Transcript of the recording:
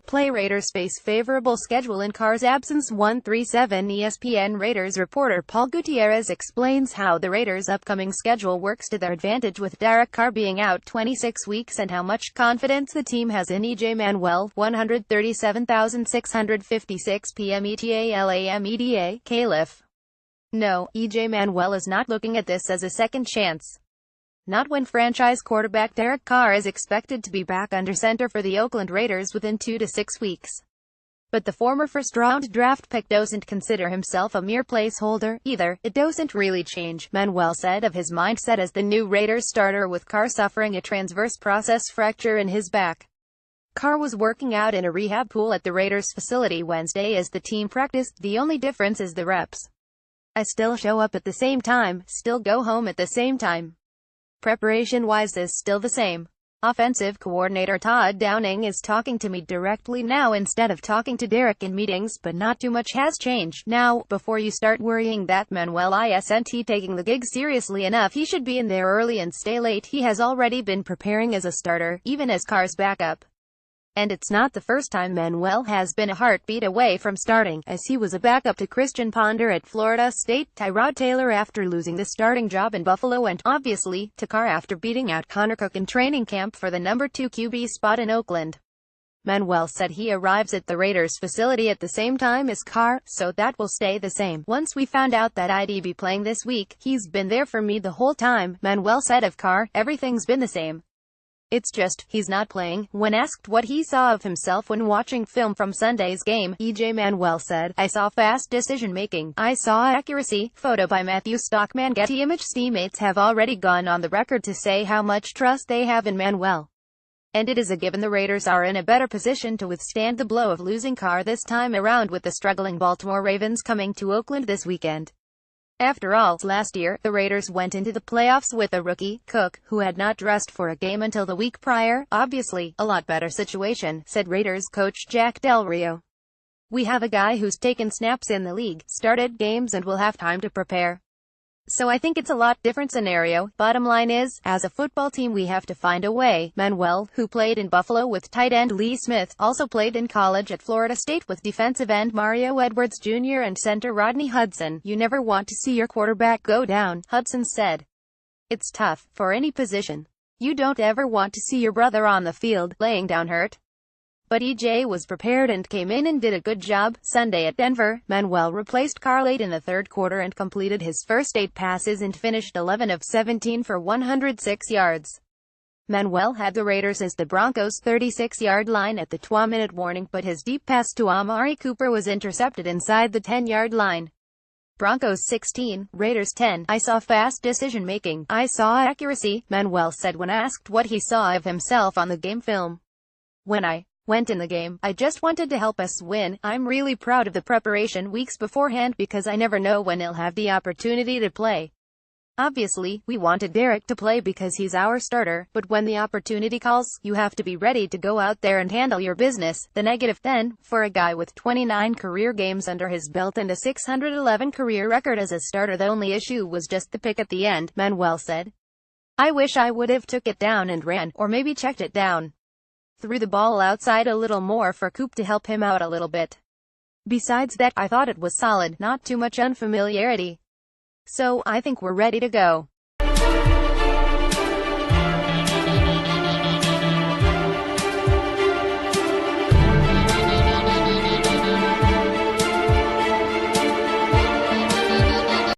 playRaiders face favorable schedule in Carr's absence. 137 ESPN Raiders reporter Paul Gutierrez explains how the Raiders' upcoming schedule works to their advantage with Derek Carr being out 26 weeks and how much confidence the team has in Manuel. 137,656 PM ETA Caliph. No, Manuel is not looking at this as a second chance. Not when franchise quarterback Derek Carr is expected to be back under center for the Oakland Raiders within 2 to 6 weeks. But the former first-round draft pick doesn't consider himself a mere placeholder, either. It doesn't really change, Manuel said of his mindset as the new Raiders starter with Carr suffering a transverse process fracture in his back. Carr was working out in a rehab pool at the Raiders facility Wednesday as the team practiced. The only difference is the reps. I still show up at the same time, still go home at the same time. Preparation-wise is still the same. Offensive coordinator Todd Downing is talking to me directly now instead of talking to Derek in meetings, but not too much has changed. Now, before you start worrying that Manuel isn't taking the gig seriously enough, he should be in there early and stay late. He has already been preparing as a starter, even as Carr's backup. And it's not the first time Manuel has been a heartbeat away from starting, as he was a backup to Christian Ponder at Florida State, Tyrod Taylor after losing the starting job in Buffalo, and, obviously, to Carr after beating out Connor Cook in training camp for the number 2 QB spot in Oakland. Manuel said he arrives at the Raiders facility at the same time as Carr, so that will stay the same. Once we found out that I'd be playing this week, he's been there for me the whole time, Manuel said of Carr. Everything's been the same. It's just, he's not playing. When asked what he saw of himself when watching film from Sunday's game, Manuel said, I saw fast decision-making. I saw accuracy. Photo by Matthew Stockman. Getty Image. Teammates have already gone on the record to say how much trust they have in Manuel. And it is a given the Raiders are in a better position to withstand the blow of losing Carr this time around with the struggling Baltimore Ravens coming to Oakland this weekend. After all, last year, the Raiders went into the playoffs with a rookie, Cook, who had not dressed for a game until the week prior. Obviously, a lot better situation, said Raiders coach Jack Del Rio. We have a guy who's taken snaps in the league, started games and will have time to prepare. So I think it's a lot different scenario. Bottom line is, as a football team we have to find a way. Manuel, who played in Buffalo with tight end Lee Smith, also played in college at Florida State with defensive end Mario Edwards Jr. and center Rodney Hudson. You never want to see your quarterback go down, Hudson said. It's tough, for any position. You don't ever want to see your brother on the field, laying down hurt. But was prepared and came in and did a good job. Sunday at Denver, Manuel replaced Carr late in the third quarter and completed his first 8 passes and finished 11 of 17 for 106 yards. Manuel had the Raiders as the Broncos' 36-yard line at the 2-minute warning, but his deep pass to Amari Cooper was intercepted inside the 10-yard line. Broncos 16, Raiders 10. I saw fast decision-making. I saw accuracy, Manuel said when asked what he saw of himself on the game film. When I went in the game, I just wanted to help us win. I'm really proud of the preparation weeks beforehand because I never know when he'll have the opportunity to play. Obviously, we wanted Derek to play because he's our starter, but when the opportunity calls, you have to be ready to go out there and handle your business. The negative then, for a guy with 29 career games under his belt and a 611 career record as a starter, the only issue was just the pick at the end, Manuel said. I wish I would have took it down and ran, or maybe checked it down. Threw the ball outside a little more for Coop to help him out a little bit. Besides that, I thought it was solid, not too much unfamiliarity. So, I think we're ready to go.